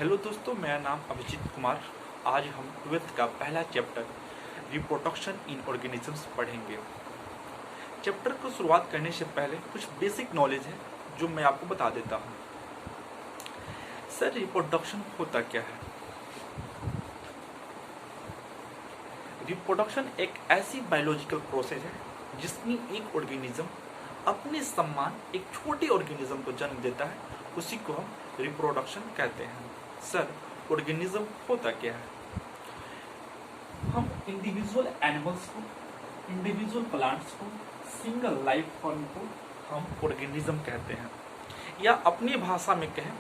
Hello दोस्तों, मेरा नाम अभिजीत कुमार। आज हम 12th का पहला चैप्टर रिप्रोडक्शन इन ऑर्गेनिजम्स पढ़ेंगे। चैप्टर को शुरुआत करने से पहले कुछ बेसिक नॉलेज है जो मैं आपको बता देता हूँ। सर, रिप्रोडक्शन होता क्या है? रिप्रोडक्शन एक ऐसी बायोलॉजिकल प्रोसेस है जिसमें एक ऑर्गेनिज्म अपने समान एक छोटे ऑर्गेनिज्म को जन्म देता है, उसी को हम रिप्रोडक्शन कहते हैं। सर, ऑर्गेनिज्म होता क्या है? हम इंडिविजुअल एनिमल्स को, इंडिविजुअल प्लांट्स को, सिंगल लाइफ फॉर्म को हम ऑर्गेनिज्म कहते हैं, या अपनी भाषा में कहें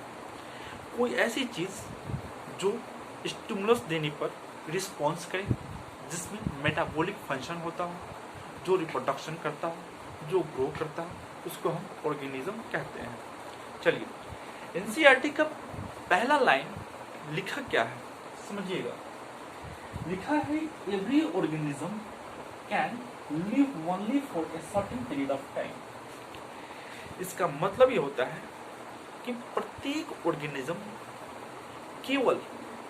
कोई ऐसी चीज जो स्टिमुलस देने पर रिस्पॉन्स करे, जिसमें मेटाबॉलिक फंक्शन होता हो, जो रिप्रोडक्शन करता हो, जो ग्रो करता हो, उसको हम ऑर्गेनिज्म कहते हैं। चलिए, एनसीईआरटी का पहला लाइन लिखा क्या है समझिएगा। लिखा है every organism can live only for a certain period of time. इसका मतलब ये होता है कि प्रत्येक ऑर्गेनिज्म केवल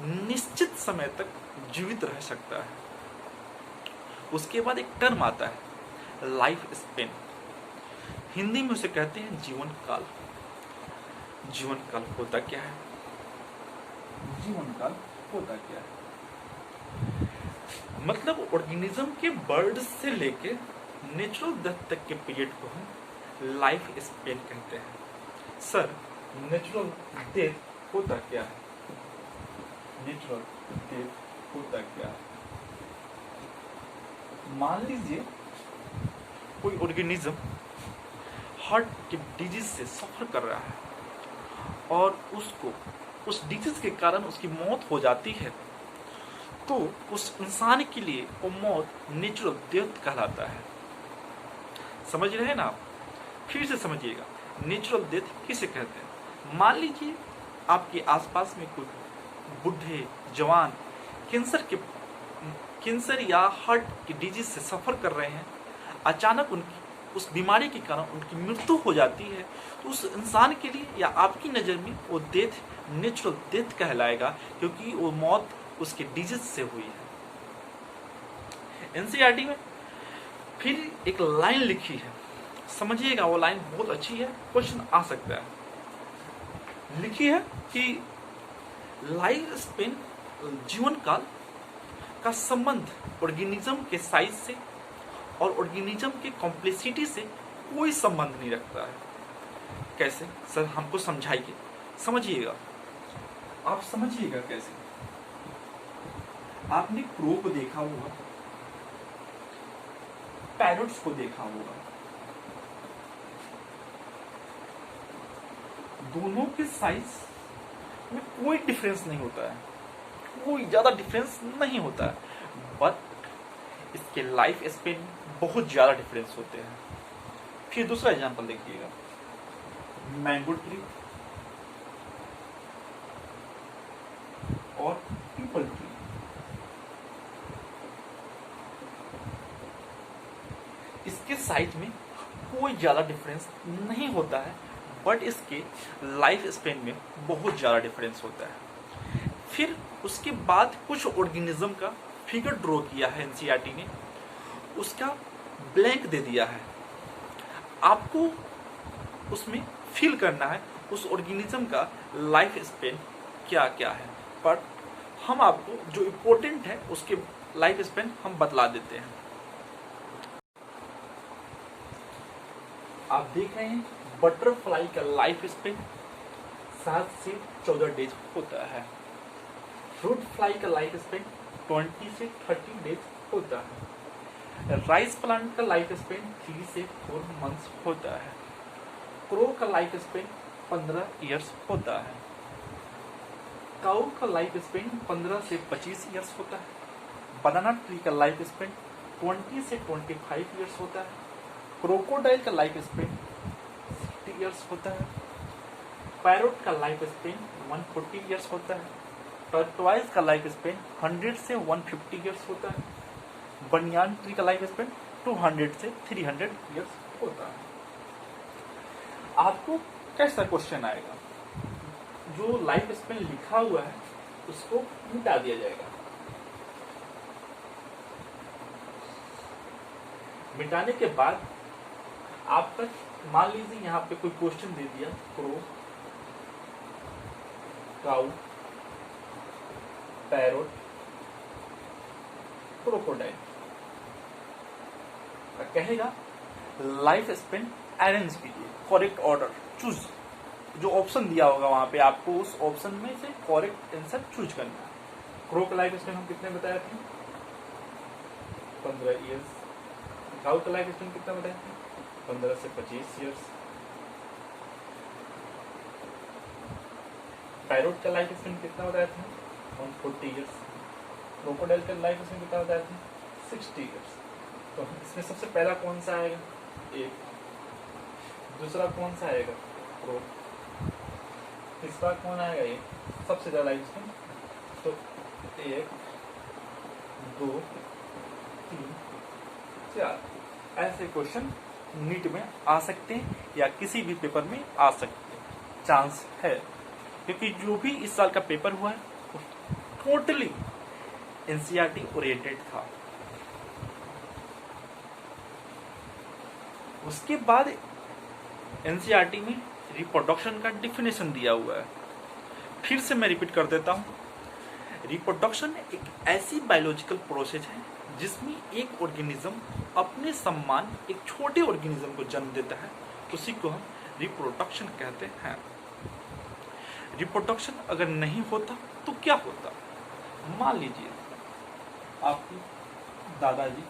निश्चित समय तक जीवित रह सकता है। उसके बाद एक टर्म आता है लाइफ स्पेन, हिंदी में उसे कहते हैं जीवन काल। जीवन काल होता क्या है? जीवन काल होता क्या है? मतलब ऑर्गेनिज्म के बर्ड से लेके नेचुरल डेथ तक के पीरियड को हम लाइफ स्पेन कहते हैं। सर, नेचुरल डेथ होता क्या है? नेचुरल डेथ होता क्या है? मान लीजिए कोई ऑर्गेनिज्म हार्ट के डिजीज से सफर कर रहा है और उसको उस डिजीज के कारण उसकी मौत हो जाती है, तो उस इंसान के लिए वो मौत नेचुरल डेथ कहलाता है। समझ रहे हैं ना आप? फिर से समझिएगा, नेचुरल डेथ किसे कहते हैं। मान लीजिए आपके आसपास में कोई बूढ़े जवान कैंसर या हार्ट की डिजीज से सफर कर रहे हैं, अचानक उनकी उस बीमारी के कारण उनकी मृत्यु हो जाती है, तो उस इंसान के लिए या आपकी नज़र में वो डेथ नेचुरल डेथ कहलाएगा, क्योंकि वो मौत उसके डिजीज से हुई है। एनसीईआरटी में फिर एक लाइन लिखी है, समझिएगा, वो लाइन बहुत अच्छी है, क्वेश्चन आ सकता है। लिखी है कि लाइफ स्पेन, जीवन काल का संबंध ऑर्गेनिज्म के साइज से और ऑर्गेनिज्म के कॉम्प्लेक्सिटी से कोई संबंध नहीं रखता है। कैसे? सर, हमको समझाइए, समझिएगा, आप समझिएगा कैसे। आपने क्रो को देखा होगा, पैरट्स को देखा होगा, दोनों के साइज में कोई डिफरेंस नहीं होता है, कोई ज्यादा डिफरेंस नहीं होता है, बट इसके लाइफ स्पेन में बहुत ज्यादा डिफरेंस होते हैं। फिर दूसरा एग्जांपल देखिएगा, मैंगो ट्री और पीपल ट्री। इसके साइज में कोई ज्यादा डिफरेंस नहीं होता है, बट इसके लाइफ स्पेन में बहुत ज्यादा डिफरेंस होता है। फिर उसके बाद कुछ ऑर्गेनिज्म का फिगर ड्रॉ किया है एनसीईआरटी ने, उसका ब्लैंक दे दिया है। आपको उसमें फील करना है उस ऑर्गेनिज्म का लाइफ स्पेन क्या क्या है, पर हम आपको जो इम्पोर्टेंट है उसके लाइफ स्पेन हम बतला देते हैं। आप देख रहे हैं बटरफ्लाई का लाइफ स्पेन 7 से 14 डेज होता है। फ्रूट फ्लाई का लाइफ स्पेन 20 से 30 डेज होता है। राइस प्लांट का लाइफ स्पेन 3 से 4 मंथ्स होता है। क्रो का लाइफ स्पेन 15 ईयर्स होता है। काऊ का लाइफ स्पेन 15 से 25 ईयर्स होता है। बनाना ट्री का लाइफ स्पेन 20 से 25 ईयर्स होता है। क्रोकोडाइल का लाइफ स्पेन 60 ईयर्स होता है। पैरोट का लाइफ स्पेन 140 ईयर्स होता है। टर्टवाइज का लाइफ स्पेन 100 से 150 ईयर्स होता है। बनियान ट्री का लाइफ स्पेन 200 से 300 ईयर्स होता है। आपको कैसा क्वेश्चन आएगा? जो लाइफ स्पेन लिखा हुआ है उसको मिटा दिया जाएगा। मिटाने के बाद आपका मान लीजिए यहाँ पे कोई क्वेश्चन दे दिया, क्रो, काउ, पैरोट, क्रोकोडाइल, कहेगा लाइफ स्पेन अरेंज कीजिए, करेक्ट ऑर्डर चूज। जो ऑप्शन दिया होगा वहां पे आपको उस ऑप्शन में से करेक्ट आंसर चूज करना है। क्रो का लाइफ स्पेन हम कितने बताए थे? 15 ईयर्स। काउ का लाइफ स्पेन कितना बताए थे? 15 से 25 ईयर्स। पैरोट का लाइफ स्पेन कितना बताया था? 140 ईयर्स। क्रोकोडाइल का लाइफ स्पेन कितना बताया था? 60 ईयर्स। तो इसमें सबसे पहला कौन सा आएगा? एक। दूसरा कौन सा आएगा? क्रो। तीसरा कौन आएगा? ये सबसे ज्यादा लाइफ स्पेन। तो 1, 2, 3, 4 ऐसे क्वेश्चन नीट में आ सकते हैं या किसी भी पेपर में आ सकते हैं, चांस है। क्योंकि जो भी इस साल का पेपर हुआ है टोटली एनसीईआरटी ओरिएंटेड था। उसके बाद एनसीईआरटी में रिप्रोडक्शन का डिफिनेशन दिया हुआ है। फिर से मैं रिपीट कर देता हूं, रिप्रोडक्शन एक ऐसी बायोलॉजिकल प्रोसेस है जिसमें एक ऑर्गेनिज्म अपने समान एक छोटे ऑर्गेनिज्म को जन्म देता है, उसी को हम रिप्रोडक्शन कहते हैं। रिप्रोडक्शन अगर नहीं होता तो क्या होता? मान लीजिए आपके दादाजी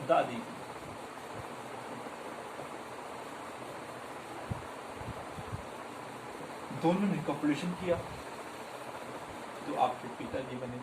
दादी दोनों ने कॉपुलेशन किया तो आपके पिताजी बने।